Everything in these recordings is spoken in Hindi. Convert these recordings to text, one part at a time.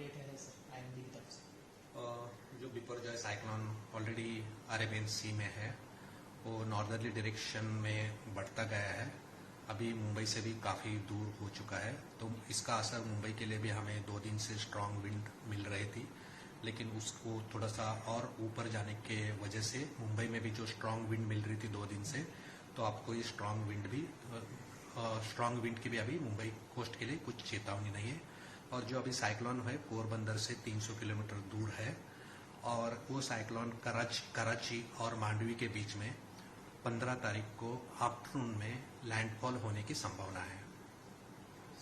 अपडेट है सर आईएमडी की तरफ से? जो बिपरजॉय साइक्लोन ऑलरेडी अरेबियन सी में है, वो नॉर्दर्ली डायरेक्शन में बढ़ता गया है। अभी मुंबई से भी काफ़ी दूर हो चुका है, तो इसका असर मुंबई के लिए भी हमें 2 दिन से स्ट्रांग विंड मिल रही थी, लेकिन उसको थोड़ा सा और ऊपर जाने के वजह से मुंबई में भी जो स्ट्रांग विंड मिल रही थी 2 दिन से, तो आपको ये स्ट्रांग विंड की भी अभी मुंबई कोस्ट के लिए कुछ चेतावनी नहीं है। और जो अभी साइक्लोन है पोरबंदर से 300 किलोमीटर दूर है, और वो साइक्लोन कराची और मांडवी के बीच में 15 तारीख को आफ्टरनून में लैंडफॉल होने की संभावना है।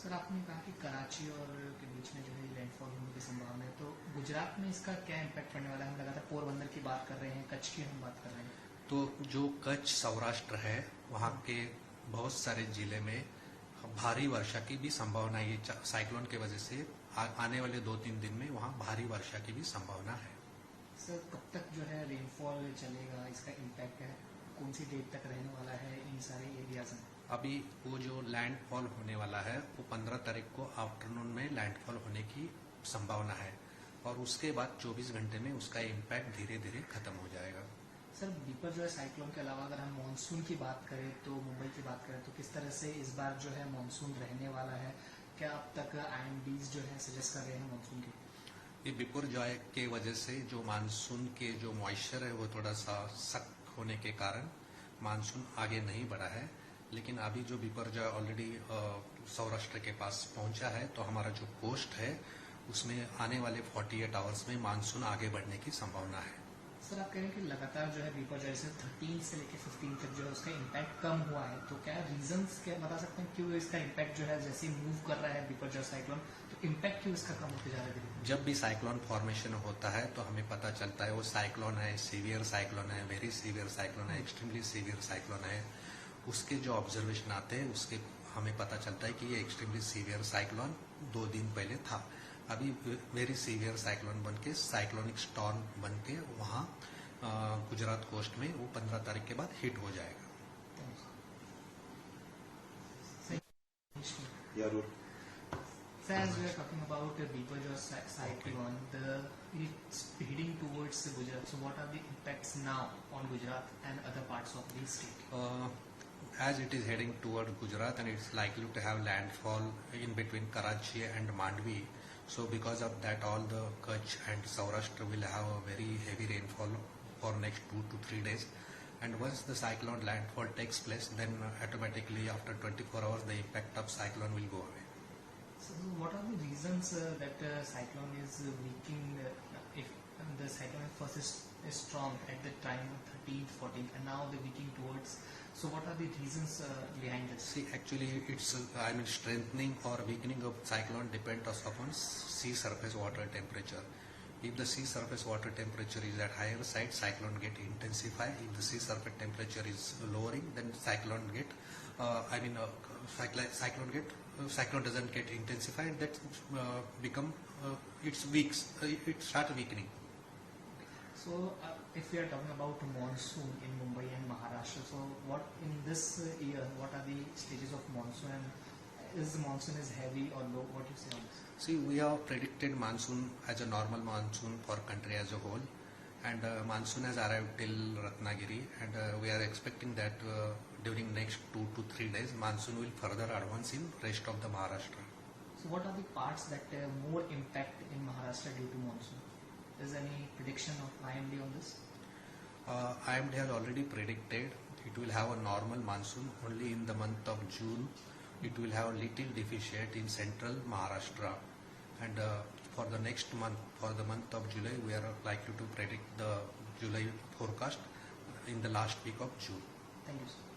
सर आपने कहा कि कराची और के बीच में जो है लैंडफॉल होने की संभावना है, तो गुजरात में इसका क्या इम्पैक्ट पड़ने वाला है? हम लगातार पोरबंदर की बात कर रहे हैं, कच्छ की हम बात कर रहे हैं। तो जो कच्छ सौराष्ट्र है, वहाँ के बहुत सारे जिले में भारी वर्षा की भी संभावना है। ये साइक्लोन के वजह से आने वाले 2-3 दिन में वहाँ भारी वर्षा की भी संभावना है। सर कब तक जो है रेनफॉल चलेगा, इसका इम्पैक्ट है कौन सी डेट तक रहने वाला है इन सारे एरियाज में? अभी वो जो लैंडफॉल होने वाला है वो 15 तारीख को आफ्टरनून में लैंडफॉल होने की संभावना है, और उसके बाद 24 घंटे में उसका इम्पैक्ट धीरे धीरे खत्म हो जाएगा। सर बिपरजॉय साइक्लोन के अलावा अगर हम मानसून की बात करें, तो मुंबई की बात करें, तो किस तरह से इस बार जो है मानसून रहने वाला है? क्या अब तक आईएमडीज जो है सजेस्ट कर रहे हैं मानसून की? ये बिपरजॉय के वजह से जो मानसून के जो मॉइस्चर है वो थोड़ा सा सख्त होने के कारण मानसून आगे नहीं बढ़ा है, लेकिन अभी जो बिपरजॉय ऑलरेडी सौराष्ट्र के पास पहुंचा है, तो हमारा जो कोस्ट है उसमें आने वाले 48 आवर्स में मानसून आगे बढ़ने की संभावना है। सर आप कह रहे हैं कि लगातार जो है बिपरजॉय से 13 से लेकर 15 तक जो है उसका इम्पैक्ट कम हुआ है, तो क्या रीजंस क्या बता सकते हैं क्यों इसका इम्पैक्ट जो है जैसे मूव कर रहा है बिपरजॉय साइक्लोन, तो इम्पैक्ट क्यों इसका कम होते जा रहा है? जब भी साइक्लोन फॉर्मेशन होता है तो हमें पता चलता है वो साइक्लोन है, सीवियर साइक्लोन है, वेरी सीवियर साइक्लोन है, एक्सट्रीमली सीवियर साइक्लोन है। उसके जो ऑब्जर्वेशन आते हैं उसके हमें पता चलता है कि ये एक्सट्रीमली सीवियर साइक्लोन 2 दिन पहले था। अभी वेरी सीवियर साइक्लोन बनके साइक्लोनिक स्टॉर्म बनके वहाँ गुजरात कोस्ट में वो 15 तारीख के बाद हिट हो जाएगा। So as we are talking about the Biparjoy cyclone, it's heading towards Gujarat. So what are the impacts now on Gujarat and other parts of the state? As it is heading toward Gujarat and it's likely to have landfall in between Karachi and Mandvi, so because of that all the Kutch and Saurashtra will have a very heavy rainfall for next 2 to 3 days. And once the cyclone landfall takes place, then automatically after 24 hours the impact of cyclone will go away. So what are the reasons that cyclone is weakening? If the cyclone first is strong at the time 13th, 14th, and now the weakening towards. So what are the reasons behind this? See, actually it's strengthening or weakening of cyclone depends upon sea surface water temperature. If the sea surface water temperature is at higher side, cyclone get intensify. If the sea surface temperature is lowering, then cyclone doesn't get intensified. That become it's weak. It start weakening. So if we are talking about monsoon in Mumbai and Maharashtra, so what in this year, what are the stages of monsoon, and is the monsoon is heavy or low? What do you say on this? See, we have predicted monsoon as a normal monsoon for country as a whole, and monsoon has arrived till Ratnagiri, and we are expecting that during next 2 to 3 days monsoon will further advance in rest of the Maharashtra. So what are the parts that more impact in Maharashtra due to monsoon? Is there any prediction of IMD on this? IMD has already predicted it will have a normal monsoon only in the month of June. It will have a little deficit in central Maharashtra, and for the next month, for the month of July, we are likely to predict the July forecast in the last week of June. Thank you, sir.